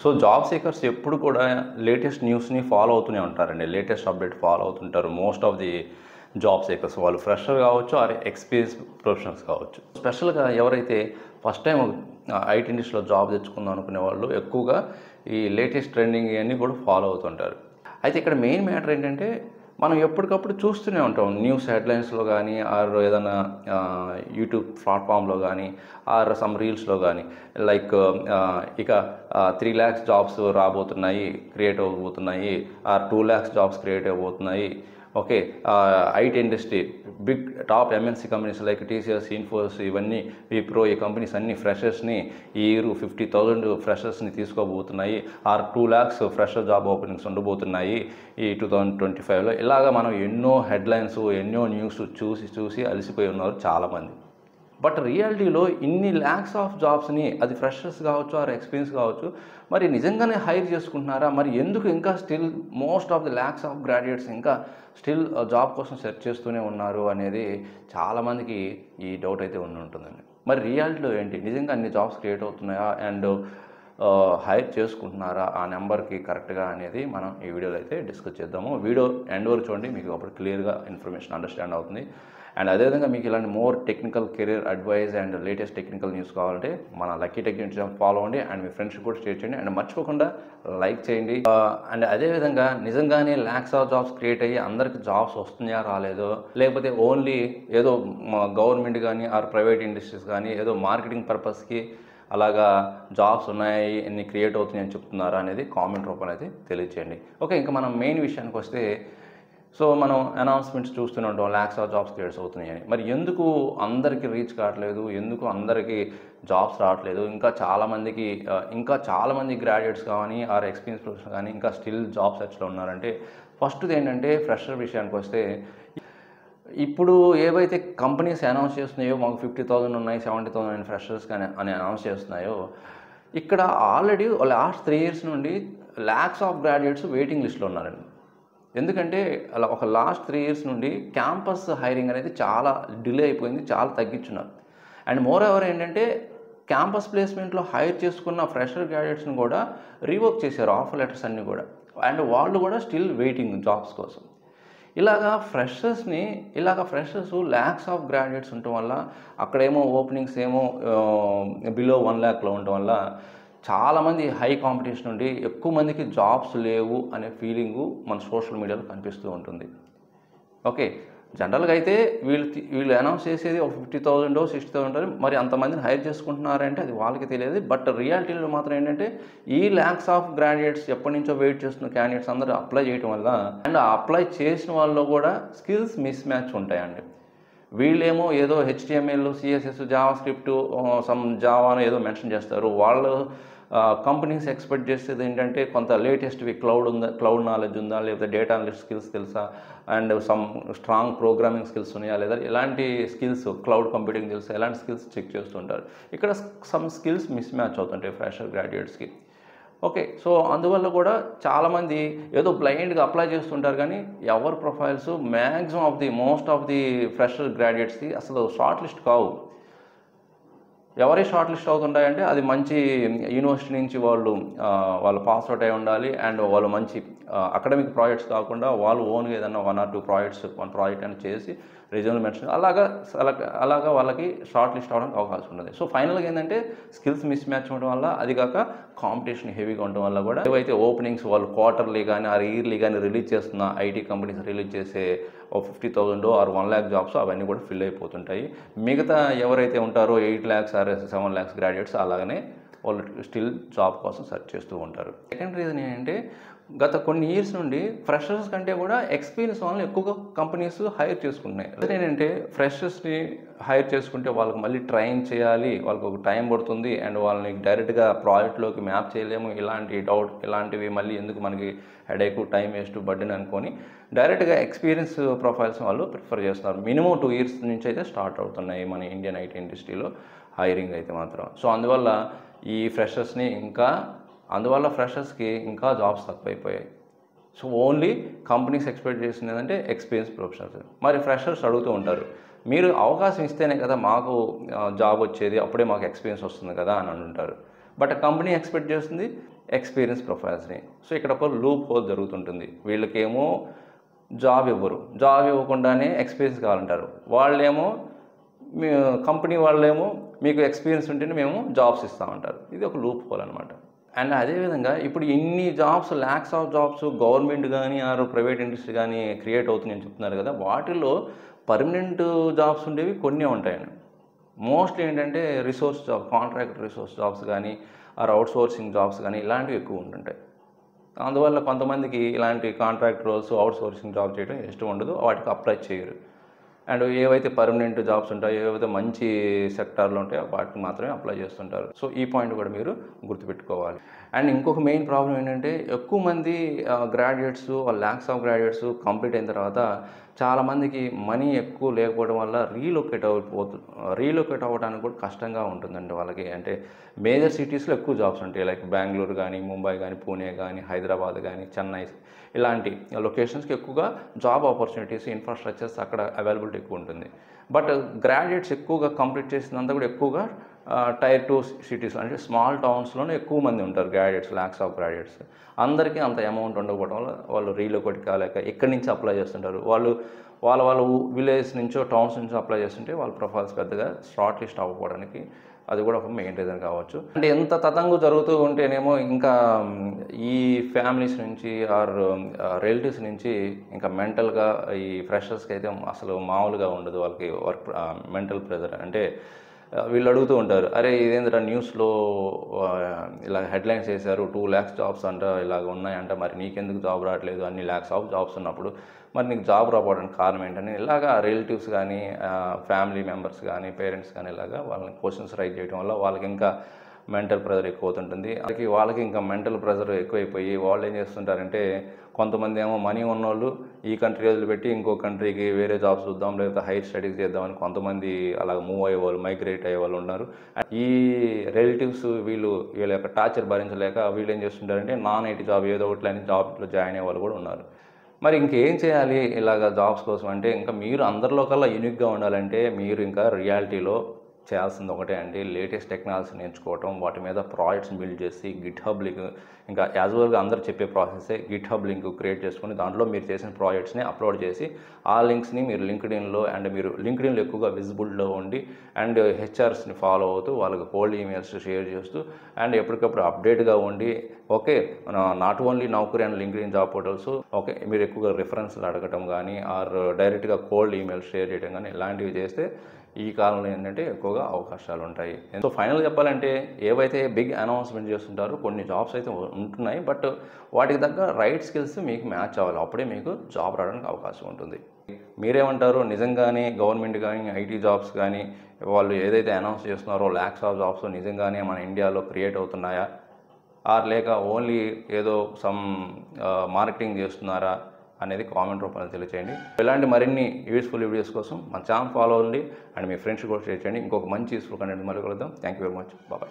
So job seekers ఎప్పుడు కూడా latest న్యూస్ని ఫాలో అవుతూనే ఉంటారండి. లేటెస్ట్ అప్డేట్ ఫాలో అవుతుంటారు most of the job seekers. వాళ్ళు ఫ్రెషర్ కావచ్చు ఆర్ ఎక్స్పీరియన్స్ ప్రొఫెషనల్స్ కావచ్చు. స్పెషల్గా ఎవరైతే ఫస్ట్ టైం ఐటీ ఇండస్ట్రీలో జాబ్ తెచ్చుకుందాం అనుకునే వాళ్ళు ఎక్కువగా ఈ లేటెస్ట్ ట్రెండింగ్ ఇవన్నీ కూడా ఫాలో అవుతుంటారు. అయితే ఇక్కడ మెయిన్ మ్యాటర్ ఏంటంటే మనం ఎప్పటికప్పుడు చూస్తూనే ఉంటాం న్యూస్ హెడ్లైన్స్లో కానీ ఆర్ ఏదైనా యూట్యూబ్ ప్లాట్ఫామ్లో కానీ ఆర్ సమ్ రీల్స్లో కానీ లైక్ ఇక 3 lakhs జాబ్స్ రాబోతున్నాయి, క్రియేట్ అవ్వబోతున్నాయి, ఆర్ 2 lakhs జాబ్స్ క్రియేట్ అవ్వబోతున్నాయి. Okay, IT industry big top MNC companies like TCS, Infosys, ఇవన్నీ విప్రో, ఈ కంపెనీస్ అన్ని ఫ్రెషర్స్ని ఈ ఇయర్ 50,000 ఫ్రెషర్స్ని తీసుకోబోతున్నాయి, or 2 lakhs fresher job openings ఉండబోతున్నాయి ఈ 2025లో. ఇలాగా మనం ఎన్నో హెడ్లైన్స్, ఎన్నో న్యూస్ చూసి అలసిపోయి ఉన్నారు చాలామంది. బట్ రియాలిటీలో ఇన్ని ల్యాక్స్ ఆఫ్ జాబ్స్ని, అది ఫ్రెషర్స్ కావచ్చు ఆర్ ఎక్స్పీరియన్స్ కావచ్చు, మరి నిజంగానే హైర్ చేసుకుంటున్నారా? మరి ఎందుకు ఇంకా still most of the lakhs of graduates ఇంకా స్టిల్ జాబ్ కోసం సెర్చ్ చేస్తూనే ఉన్నారు అనేది చాలామందికి ఈ డౌట్ అయితే ఉంటుందండి. మరి రియాలిటీలో ఏంటి? నిజంగా అన్ని జాబ్స్ క్రియేట్ అవుతున్నాయా అండ్ హైర్ చేసుకుంటున్నారా ఆ నెంబర్కి కరెక్ట్గా అనేది మనం ఈ వీడియోలో అయితే డిస్కస్ చేద్దాము. వీడియో ఎండ్ వరకు చూడండి, మీకు అప్పుడు క్లియర్గా ఇన్ఫర్మేషన్ అండర్స్టాండ్ అవుతుంది. అండ్ అదేవిధంగా మీకు ఇలాంటి more technical career advice and latest technical news కావాలంటే మన లక్కీ టెక్ ఫాలో అవ్వండి అండ్ మీ ఫ్రెండ్స్ కూడా షేర్ చేయండి అండ్ మర్చిపోకుండా లైక్ చేయండి. అండ్ అదేవిధంగా నిజంగానే ల్యాక్స్ ఆఫ్ జాబ్స్ క్రియేట్ అయ్యి అందరికి జాబ్స్ వస్తున్నాయా రాలేదో, లేకపోతే ఓన్లీ ఏదో గవర్నమెంట్ కానీ ఆర్ ప్రైవేట్ ఇండస్ట్రీస్ కానీ ఏదో మార్కెటింగ్ పర్పస్కి అలాగా జాబ్స్ ఉన్నాయి, ఎన్ని క్రియేట్ అవుతున్నాయని చెప్తున్నారా అనేది కామెంట్ రూపంలో అయితే తెలియచేయండి. ఓకే, ఇంకా మనం మెయిన్ విషయానికి వస్తే, సో మనం అనౌన్స్మెంట్స్ చూస్తూనే ఉంటాం ల్యాక్స్ ఆఫ్ జాబ్స్ క్రియేట్స్ అవుతున్నాయని. మరి ఎందుకు అందరికీ రీచ్ కావట్లేదు, ఎందుకు అందరికీ జాబ్స్ రావట్లేదు, ఇంకా చాలామంది గ్రాడ్యుయేట్స్ కానీ ఆర్ ఎక్స్పీరియన్స్ ప్రొఫెషనల్ కానీ ఇంకా స్టిల్ జాబ్ సెర్చ్లో ఉన్నారంటే, ఫస్ట్ది ఏంటంటే ఫ్రెషర్ విషయానికి వస్తే, ఇప్పుడు ఏవైతే కంపెనీస్ అనౌన్స్ చేస్తున్నాయో మాకు 50,000 ఉన్నాయి, 70,000 ఫ్రెషర్స్ కానీ అని అనౌన్స్ చేస్తున్నాయో, ఇక్కడ ఆల్రెడీ లాస్ట్ 3 years నుండి ల్యాక్స్ ఆఫ్ గ్రాడ్యుయేట్స్ వెయిటింగ్ లిస్ట్లో ఉన్నారండి. ఎందుకంటే అలా ఒక లాస్ట్ 3 years నుండి క్యాంపస్ హైరింగ్ అనేది చాలా డిలే అయిపోయింది, చాలా తగ్గించున్నారు. అండ్ మోర్ ఎవర్ ఏంటంటే క్యాంపస్ ప్లేస్మెంట్లో హైర్ చేసుకున్న ఫ్రెషర్ గ్రాడ్యుయేట్స్ని కూడా రీవర్క్ చేశారు ఆఫర్ లెటర్స్ అన్నీ కూడా. అండ్ వాళ్ళు కూడా స్టిల్ వెయిటింగ్ జాబ్స్ కోసం. ఫ్రెషర్స్ ల్యాక్స్ ఆఫ్ గ్రాడ్యుయేట్స్ ఉండటం వల్ల, అక్కడేమో ఓపెనింగ్స్ ఏమో బిలో 1 lakhలో ఉండటం వల్ల చాలామంది హై కాంపిటీషన్ ఉండి ఎక్కువ మందికి జాబ్స్ లేవు అనే ఫీలింగు మన సోషల్ మీడియాలో కనిపిస్తూ ఉంటుంది. ఓకే, జనరల్గా అయితే వీళ్ళు అనౌన్స్ చేసేది ఒక 50,000 60,000, మరి అంతమందిని హైర్ చేసుకుంటున్నారంటే అది వాళ్ళకి తెలియదు. బట్ రియాలిటీలో మాత్రం ఏంటంటే ఈ ల్యాక్స్ ఆఫ్ గ్రాడ్యుయేట్స్ ఎప్పటి నుంచో వెయిట్ చేస్తున్న క్యాండిడేట్స్ అందరూ అప్లై చేయడం వల్ల, అండ్ అప్లై చేసిన వాళ్ళలో కూడా స్కిల్స్ మిస్ మ్యాచ్ ఉంటాయండి. వీళ్ళేమో ఏదో HTML, CSS, JavaScript, some జావాను ఏదో మెన్షన్ చేస్తారు. వాళ్ళు కంపెనీస్ ఎక్స్పెక్ట్ చేసేది ఏంటంటే కొంత లేటెస్ట్వి క్లౌడ్ నాలెడ్జ్ ఉందా, లేదా డేటా అనలిస్ట్ స్కిల్స్ తెలుసా, and some strong programming skills ఉన్నాయా, లేదా ఇలాంటి స్కిల్స్, క్లౌడ్ కంప్యూటింగ్ తెలుసా, ఇలాంటి స్కిల్స్ చెక్ చేస్తుంటారు. ఇక్కడ సమ్ స్కిల్స్ మిస్ మ్యాచ్ అవుతుంటాయి ఫ్రెషర్ గ్రాడ్యుయేట్స్కి. ఓకే, సో అందువల్ల కూడా చాలామంది ఏదో బ్లైండ్గా అప్లై చేస్తుంటారు, కానీ ఎవరి profiles maximum most of the fresher గ్రాడ్యుయేట్స్కి అసలు షార్ట్ లిస్ట్ కావు. ఎవరి షార్ట్ లిస్ట్ అవుతుంటాయంటే అది మంచి యూనివర్సిటీ నుంచి వాళ్ళు పాస్ అవుట్ అయి ఉండాలి, అండ్ వాళ్ళు మంచి అకాడమిక్ ప్రాజెక్ట్స్ కాకుండా వాళ్ళు ఓన్గా ఏదన్నా 1 or 2 projects, 1 project అని చేసి రిజ్యూమ్లో మెన్షన్ అలాగా వాళ్ళకి షార్ట్ లిస్ట్ అవ్వడానికి అవకాశం ఉంటుంది. సో ఫైనల్గా ఏంటంటే స్కిల్స్ మిస్ మ్యాచ్ ఉండడం వల్ల, అది కాక కాంపిటీషన్ హెవీగా ఉండడం వల్ల కూడా ఏవైతే ఓపెనింగ్స్ వాళ్ళు క్వార్టర్లీ కానీ ఆర్ ఇయర్లీ కానీ రిలీజ్ చేస్తున్న ఐటీ కంపెనీస్ రిలీజ్ చేసే 50,000 or 1 lakh జాబ్స్ అవన్నీ కూడా ఫిల్ అయిపోతుంటాయి. మిగతా ఎవరైతే ఉంటారో 8 lakhs or 7 lakhs గ్రాడ్యుయేట్స్ అలాగనే వాళ్ళు స్టిల్ జాబ్ కోసం సెర్చ్ చేస్తూ ఉంటారు. సెకండ్ రీజన్ ఏంటంటే, గత కొన్ని ఇయర్స్ నుండి ఫ్రెషర్స్ కంటే కూడా ఎక్స్పీరియన్స్ వాళ్ళని ఎక్కువగా కంపెనీస్ హైర్ చేసుకుంటున్నాయి. అదేంటంటే ఫ్రెషర్స్ని హైర్ చేసుకుంటే వాళ్ళకి మళ్ళీ ట్రైన్ చేయాలి, వాళ్ళకి ఒక టైం పడుతుంది, అండ్ వాళ్ళని డైరెక్ట్గా ప్రాజెక్ట్లోకి మ్యాప్ చేయలేము, ఇలాంటివి మళ్ళీ ఎందుకు మనకి హెడేక్, టైం వేస్ట్, బర్డెన్ అనుకొని డైరెక్ట్గా ఎక్స్పీరియన్స్ ప్రొఫైల్స్ వాళ్ళు ప్రిఫర్ చేస్తున్నారు. మినిమం 2 years నుంచి అయితే స్టార్ట్ అవుతున్నాయి మన ఇండియన్ ఐటీ ఇండస్ట్రీలో హైరింగ్ అయితే మాత్రం. సో అందువల్ల ఫ్రెషర్స్కి ఇంకా జాబ్స్ తక్కువైపోయాయి. సో ఓన్లీ కంపెనీస్ ఎక్స్పెక్ట్ చేసింది ఏంటంటే ఎక్స్పీరియన్స్ ప్రొఫెషనల్స్. మరి ఫ్రెషర్స్ అడుగుతూ ఉంటారు, మీరు అవకాశం ఇస్తేనే కదా మాకు జాబ్ వచ్చేది, అప్పుడే మాకు ఎక్స్పీరియన్స్ వస్తుంది కదా అని అంటుంటారు. బట్ కంపెనీ ఎక్స్పెక్ట్ చేస్తుంది ఎక్స్పీరియన్స్ ప్రొఫైల్స్ని. సో ఇక్కడ ఒక లూప్ హోల్ జరుగుతుంటుంది. వీళ్ళకేమో జాబ్ ఇవ్వరు, జాబ్ ఇవ్వకుండానే ఎక్స్పీరియన్స్ కావాలంటారు. వాళ్ళేమో మీ కంపెనీ వాళ్ళేమో మీకు ఎక్స్పీరియన్స్ ఉంటేనే మేము జాబ్స్ ఇస్తామంటారు. ఇది ఒక లూప్ హోల్ అనమాట. అండ్ అదేవిధంగా ఇప్పుడు ఇన్ని jobs, lakhs of jobs government కానీ ఆర్ ప్రైవేట్ ఇండస్ట్రీ కానీ క్రియేట్ అవుతున్నాయని చెప్తున్నారు కదా, వాటిల్లో పర్మనెంట్ జాబ్స్ ఉండేవి కొన్ని ఉంటాయండి. మోస్ట్లీ ఏంటంటే resource job, contract resource jobs కానీ ఆర్ అవుట్ సోర్సింగ్ జాబ్స్ కానీ ఇలాంటివి ఎక్కువ ఉంటుంటాయి. అందువల్ల కొంతమందికి ఇలాంటి contract roles, outsourcing job చేయడం ఇష్టం ఉండదు, వాటికి అప్లై చేయరు. అండ్ ఏవైతే పర్మనెంట్ జాబ్స్ ఉంటాయో, ఏవైతే మంచి సెక్టార్లు ఉంటాయో వాటికి మాత్రమే అప్లై చేస్తుంటారు. సో ఈ పాయింట్ కూడా మీరు గుర్తుపెట్టుకోవాలి. అండ్ ఇంకొక మెయిన్ ప్రాబ్లం ఏంటంటే ఎక్కువ మంది graduates, lakhs of graduates complete అయిన తర్వాత చాలామందికి మనీ ఎక్కువ లేకపోవడం వల్ల రీలొకేట్ అవ్వడానికి కూడా కష్టంగా ఉంటుందండి వాళ్ళకి. అంటే మేజర్ సిటీస్లో ఎక్కువ జాబ్స్ ఉంటాయి, లైక్ బెంగళూరు కానీ, ముంబై కానీ, పూణే కానీ, హైదరాబాద్ కానీ, చెన్నై ఇలాంటి లొకేషన్స్కి ఎక్కువగా జాబ్ ఆపర్చునిటీస్, ఇన్ఫ్రాస్ట్రక్చర్స్ అక్కడ అవైలబిలిటీ ఎక్కువ ఉంటుంది. బట్ గ్రాడ్యుయేట్స్ ఎక్కువగా కంప్లీట్ చేసినంత కూడా ఎక్కువగా టైర్ 2 సిటీస్ అంటే స్మాల్ టౌన్స్లోనే ఎక్కువ మంది ఉంటారు గ్రాడ్యుయేట్స్, ల్యాక్స్ ఆఫ్ గ్రాడ్యుయేట్స్. అందరికీ అంత అమౌంట్ ఉండకపోవడం వల్ల వాళ్ళు రీలొకేట్ కాలేక ఇక్కడి నుంచి అప్లై చేస్తుంటారు. వాళ్ళ విలేజ్ నుంచో, టౌన్స్ నుంచో అప్లై చేస్తుంటే వాళ్ళ ప్రొఫైల్స్ పెద్దగా షార్ట్ లిస్ట్ అవ్వకపోవడానికి అది కూడా ఒక మెయిన్ రీజన్ కావచ్చు. అంటే ఎంత తతంగు జరుగుతూ ఉంటేనేమో ఇంకా ఈ ఫ్యామిలీస్ నుంచి ఆర్ రిలేటివ్స్ నుంచి ఇంకా మెంటల్గా ఈ ఫ్రెషర్స్కి అయితే అసలు మామూలుగా ఉండదు. వాళ్ళకి వర్క్ మెంటల్ ప్రెజర్. అంటే వీళ్ళు అడుగుతూ ఉంటారు, అరే ఇదేంటంటే న్యూస్లో ఇలా హెడ్లైన్స్ వేశారు, 2 lakhs జాబ్స్ అంట, ఇలాగ ఉన్నాయంట, మరి నీకెందుకు జాబ్ రావట్లేదు, అన్ని ల్యాక్స్ ఆఫ్ జాబ్స్ ఉన్నప్పుడు మరి నీకు జాబ్ రావడానికి కారణం ఏంటని ఇలాగా రిలేటివ్స్ కానీ, ఫ్యామిలీ మెంబర్స్ కానీ, పేరెంట్స్ కానీ ఇలాగా వాళ్ళని క్వశ్చన్స్ రైజ్ చేయడం వల్ల వాళ్ళకి ఇంకా మెంటల్ ప్రెజర్ ఎక్కువ అవుతుంటుంది. వాళ్ళకి ఇంకా మెంటల్ ప్రెజర్ ఎక్కువైపోయి వాళ్ళు ఏం చేస్తుంటారంటే, కొంతమంది ఏమో మనీ ఉన్నోళ్ళు ఈ కంట్రీ వదిలిపెట్టి ఇంకో కంట్రీకి వేరే జాబ్స్ చూద్దాం, లేకపోతే హైయర్ స్టడీస్ చేద్దామని కొంతమంది అలా మూవ్ అయ్యేవాళ్ళు, మైగ్రేట్ అయ్యే వాళ్ళు ఉన్నారు. ఈ రిలేటివ్స్ వీళ్ళ యొక్క టార్చర్ భరించలేక వీళ్ళు ఏం చేస్తుంటారంటే నాన్ ఐటీ జాబ్ ఏదో ఒకటి అని జాబ్లో జాయిన్ అయ్యే వాళ్ళు కూడా ఉన్నారు. మరి ఇంకేం చేయాలి ఇలాగ జాబ్స్ కోసం అంటే, ఇంకా మీరు అందరిలో కల్లా యూనిక్గా ఉండాలంటే మీరు ఇంకా రియాలిటీలో చేయాల్సింది ఒకటే అండి, లేటెస్ట్ టెక్నాలజీ నేర్చుకోవటం, వాటి మీద ప్రాజెక్ట్స్ బిల్డ్ చేసి గిట్ హబ్ లింక్, ఇంకా యాజువల్గా అందరూ చెప్పే ప్రాసెసే గిట్ హబ్ లింక్ క్రియేట్ చేసుకుని దాంట్లో మీరు చేసిన ప్రాజెక్ట్స్ని అప్లోడ్ చేసి ఆ లింక్స్ని మీరు లింక్డ్ఇన్లో అండ్ మీరు లింక్డ్ఇన్లో ఎక్కువగా విజిబుల్లో ఉండి అండ్ హెచ్ఆర్స్ని ఫాలో అవుతూ వాళ్ళకి కోల్డ్ ఈమెయిల్స్ షేర్ చేస్తూ అండ్ ఎప్పటికప్పుడు అప్డేట్గా ఉండి, okay not only Naukri and LinkedIn job portals, okay మీరు ఎక్కువగా రిఫరెన్స్లు అడగటం కానీ ఆర్ డైరెక్ట్గా కోల్డ్ ఈమెయిల్స్ షేర్ చేయడం కానీ ఇలాంటివి చేస్తే ఈ కాలంలో ఏంటంటే ఎక్కువగా అవకాశాలు ఉంటాయి. సో ఫైనల్ చెప్పాలంటే ఏవైతే బిగ్ అనౌన్స్మెంట్ చేస్తుంటారో కొన్ని జాబ్స్ అయితే ఉంటున్నాయి, బట్ వాటికి తగ్గ రైట్ స్కిల్స్ మీకు మ్యాచ్ అవ్వాలి, అప్పుడే మీకు జాబ్ రావడానికి అవకాశం ఉంటుంది. మీరేమంటారు, నిజంగానే గవర్నమెంట్ కానీ ఐటీ జాబ్స్ కానీ వాళ్ళు ఏదైతే అనౌన్స్ చేస్తున్నారో ల్యాక్స్ ఆఫ్ జాబ్స్ నిజంగానే మన ఇండియాలో క్రియేట్ అవుతున్నాయా, ఆర్ లేక ఓన్లీ ఏదో సమ్ మార్కెటింగ్ చేస్తున్నారా అనేది కామెంట్ రూపంలో తెలియచేయండి. ఇలాంటి మరిన్ని యూస్ఫుల్ వీడియోస్ కోసం మన ఛానల్ ఫాలో అవ్వండి అండ్ మీ ఫ్రెండ్స్ కూడా షేర్ చేయండి. ఇంకొక మంచి యూస్ఫుల్ కంటెంట్ మళ్ళీ కలుద్దాం. Thank you very much. Bye.